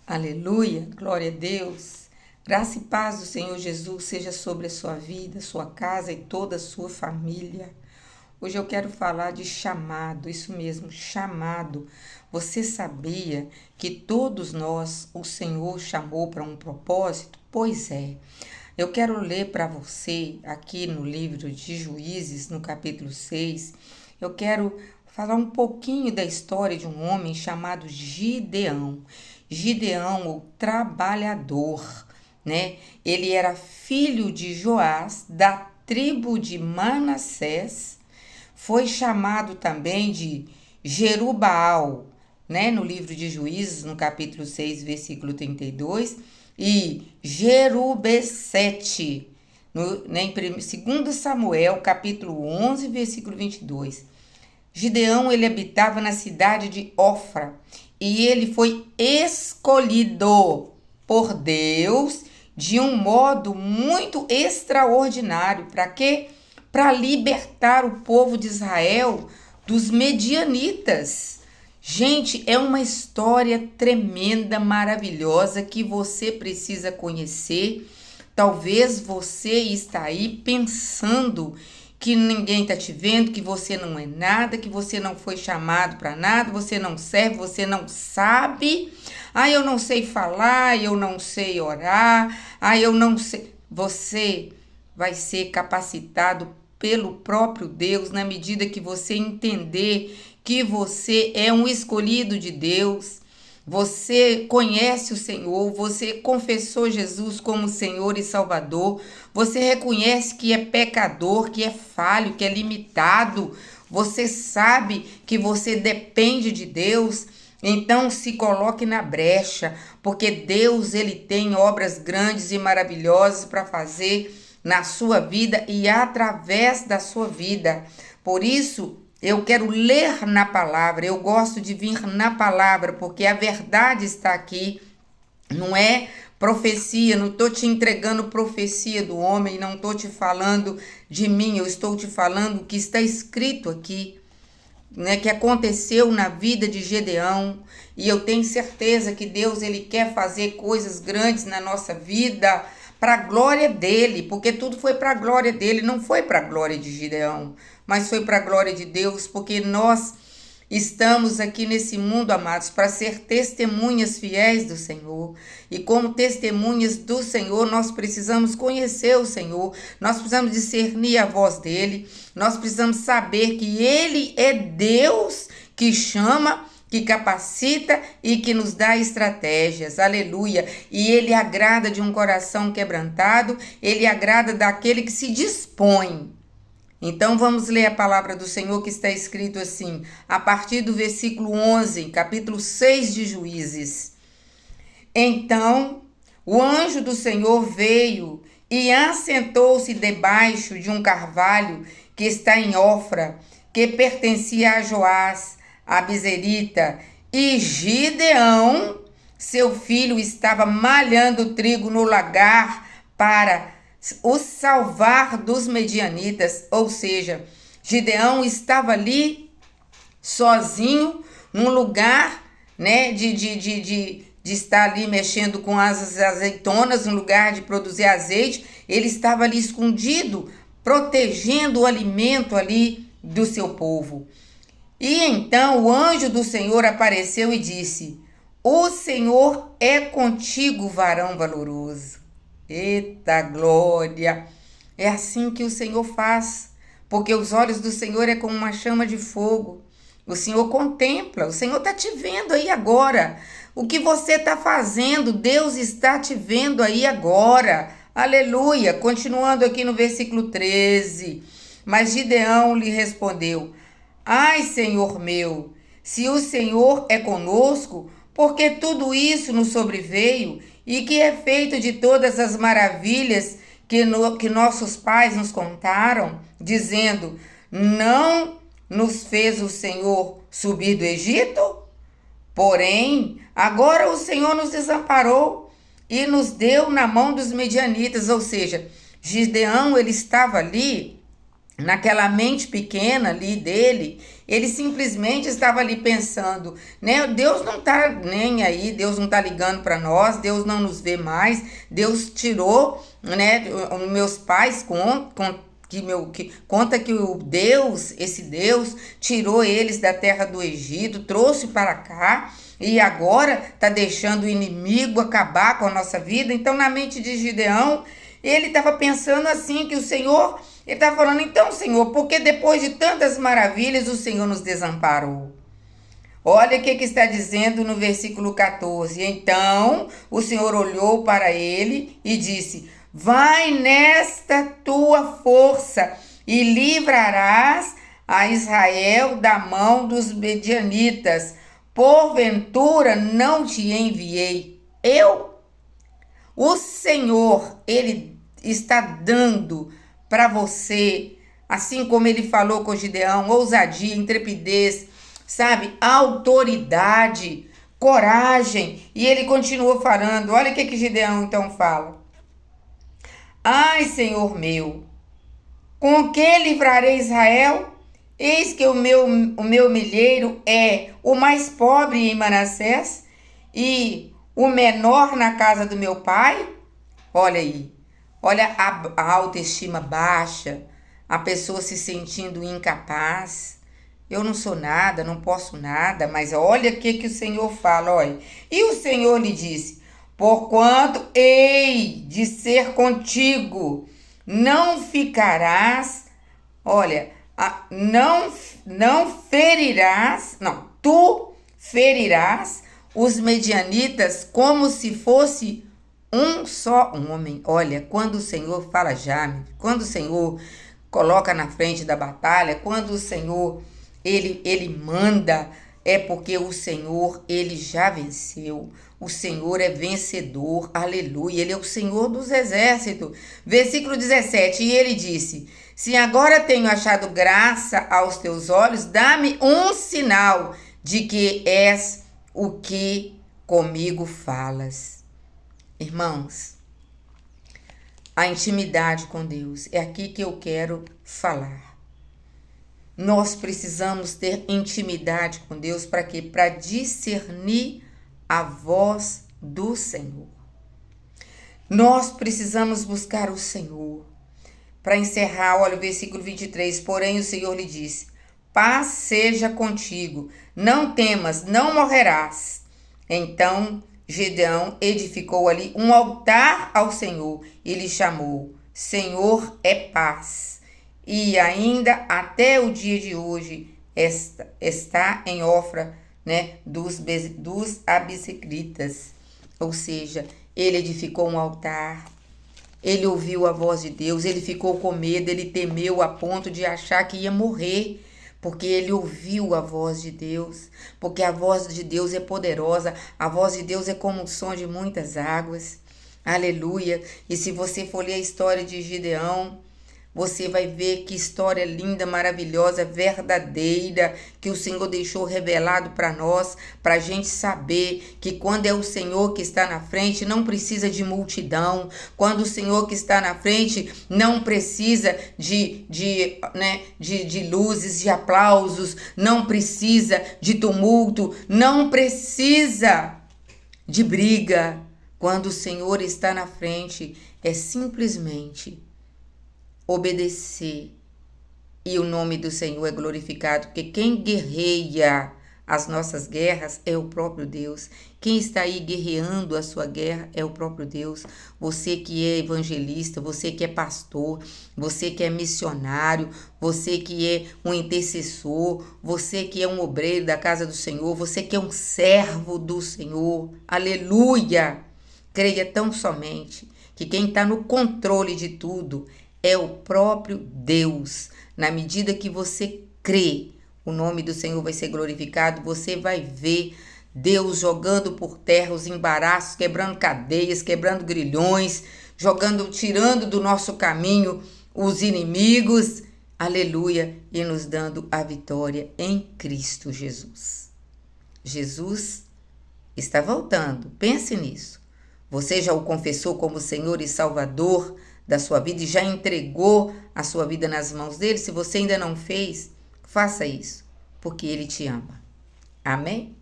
Aleluia, glória a Deus. Graça e paz do Senhor Jesus seja sobre a sua vida, sua casa e toda a sua família. Hoje eu quero falar de chamado, isso mesmo, chamado. Você sabia que todos nós o Senhor chamou para um propósito? Pois é. Eu quero ler para você aqui no livro de Juízes, no capítulo 6. Eu quero falar um pouquinho da história de um homem chamado Gideão. Gideão, o trabalhador, né? Ele era filho de Joás, da tribo de Manassés. Foi chamado também de Jerubaal, né? No livro de Juízes, no capítulo 6, versículo 32, e Jerubessete, em 2 Samuel, capítulo 11, versículo 22. Gideão, ele habitava na cidade de Ofra e ele foi escolhido por Deus de um modo muito extraordinário. Para quê? Para libertar o povo de Israel dos medianitas. Gente, é uma história tremenda, maravilhosa que você precisa conhecer. Talvez você está aí pensando que ninguém está te vendo, que você não é nada, que você não foi chamado para nada, você não serve, você não sabe. Eu não sei falar, eu não sei orar, eu não sei. Você vai ser capacitado pelo próprio Deus na medida que você entender que você é um escolhido de Deus. Você conhece o Senhor, você confessou Jesus como Senhor e Salvador, você reconhece que é pecador, que é falho, que é limitado, você sabe que você depende de Deus, então se coloque na brecha, porque Deus ele tem obras grandes e maravilhosas para fazer na sua vida e através da sua vida. Por isso, eu quero ler na palavra, eu gosto de vir na palavra, porque a verdade está aqui, não é profecia, não estou te entregando profecia do homem, não estou te falando de mim, eu estou te falando o que está escrito aqui, né, que aconteceu na vida de Gideão, e eu tenho certeza que Deus ele quer fazer coisas grandes na nossa vida, para a glória dele, porque tudo foi para a glória dele, não foi para a glória de Gideão, mas foi para a glória de Deus, porque nós estamos aqui nesse mundo, amados, para ser testemunhas fiéis do Senhor. E como testemunhas do Senhor, nós precisamos conhecer o Senhor, nós precisamos discernir a voz dele, nós precisamos saber que ele é Deus que chama, que capacita e que nos dá estratégias, aleluia, e ele agrada de um coração quebrantado, ele agrada daquele que se dispõe. Então vamos ler a palavra do Senhor que está escrito assim, a partir do versículo 11, capítulo 6 de Juízes. Então o anjo do Senhor veio e assentou-se debaixo de um carvalho que está em Ofra, que pertencia a Joás, a Bizerita, e Gideão, seu filho, estava malhando trigo no lagar para o salvar dos medianitas, ou seja, Gideão estava ali sozinho, num lugar, né, de estar ali mexendo com as azeitonas, no lugar de produzir azeite, ele estava ali escondido, protegendo o alimento ali do seu povo. E então o anjo do Senhor apareceu e disse: o Senhor é contigo, varão valoroso. Eita glória! É assim que o Senhor faz, porque os olhos do Senhor é como uma chama de fogo. O Senhor contempla, o Senhor está te vendo aí agora. O que você está fazendo, Deus está te vendo aí agora. Aleluia! Continuando aqui no versículo 13. Mas Gideão lhe respondeu: ai, Senhor meu, se o Senhor é conosco, porque tudo isso nos sobreveio, e que é feito de todas as maravilhas que nossos pais nos contaram, dizendo: não nos fez o Senhor subir do Egito? Porém, agora o Senhor nos desamparou e nos deu na mão dos medianitas, ou seja, Gideão ele estava ali naquela mente pequena ali dele, ele simplesmente estava ali pensando, né? Deus não tá nem aí, Deus não tá ligando para nós, Deus não nos vê mais, Deus tirou, né? Meus pais que conta que esse Deus tirou eles da terra do Egito, trouxe para cá e agora tá deixando o inimigo acabar com a nossa vida. Então, na mente de Gideão, ele estava pensando assim, que o Senhor, ele estava falando, então, Senhor, porque depois de tantas maravilhas o Senhor nos desamparou? Olha o que está dizendo no versículo 14. Então o Senhor olhou para ele e disse: vai nesta tua força e livrarás a Israel da mão dos medianitas. Porventura não te enviei eu? O Senhor, ele está dando para você, assim como ele falou com Gideão, ousadia, intrepidez, sabe, autoridade, coragem. E ele continuou falando. Olha o que Gideão então fala: ai, Senhor meu, com que livrarei Israel? Eis que o meu milheiro é o mais pobre em Manassés e o menor na casa do meu pai. Olha aí, olha a autoestima baixa, a pessoa se sentindo incapaz. Eu não sou nada, não posso nada, mas olha o que o Senhor fala, olha. E o Senhor lhe disse: porquanto hei de ser contigo, não ficarás, olha, tu ferirás os medianitas como se fosse um só homem. Olha, quando o Senhor fala quando o Senhor coloca na frente da batalha, quando o Senhor ele manda, é porque o Senhor, ele já venceu. O Senhor é vencedor, aleluia. Ele é o Senhor dos exércitos. Versículo 17, e ele disse: se agora tenho achado graça aos teus olhos, dá-me um sinal de que és o que comigo falas. Irmãos, a intimidade com Deus, é aqui que eu quero falar. Nós precisamos ter intimidade com Deus para quê? Para discernir a voz do Senhor. Nós precisamos buscar o Senhor. Para encerrar, olha o versículo 23. Porém o Senhor lhe disse: paz seja contigo, não temas, não morrerás. Então Gideão edificou ali um altar ao Senhor e lhe chamou: Senhor é paz. E ainda até o dia de hoje está em Ofra, né, dos abisseclitas. Ou seja, ele edificou um altar, ele ouviu a voz de Deus, ele ficou com medo, ele temeu a ponto de achar que ia morrer, porque ele ouviu a voz de Deus, porque a voz de Deus é poderosa, a voz de Deus é como o som de muitas águas. Aleluia! E se você for ler a história de Gideão, você vai ver que história linda, maravilhosa, verdadeira, que o Senhor deixou revelado para nós, para a gente saber que quando é o Senhor que está na frente, não precisa de multidão. Quando o Senhor que está na frente, não precisa de luzes, de aplausos, não precisa de tumulto, não precisa de briga. Quando o Senhor está na frente, é simplesmente obedecer e o nome do Senhor é glorificado, porque quem guerreia as nossas guerras é o próprio Deus. Quem está aí guerreando a sua guerra é o próprio Deus. Você que é evangelista, você que é pastor, você que é missionário, você que é um intercessor, você que é um obreiro da casa do Senhor, você que é um servo do Senhor, aleluia! Creia tão somente que quem está no controle de tudo é o próprio Deus. Na medida que você crê, o nome do Senhor vai ser glorificado. Você vai ver Deus jogando por terra os embaraços, quebrando cadeias, quebrando grilhões, tirando do nosso caminho os inimigos. Aleluia! E nos dando a vitória em Cristo Jesus. Jesus está voltando. Pense nisso. Você já o confessou como Senhor e Salvador da sua vida e já entregou a sua vida nas mãos dele, se você ainda não fez, faça isso, porque ele te ama. Amém?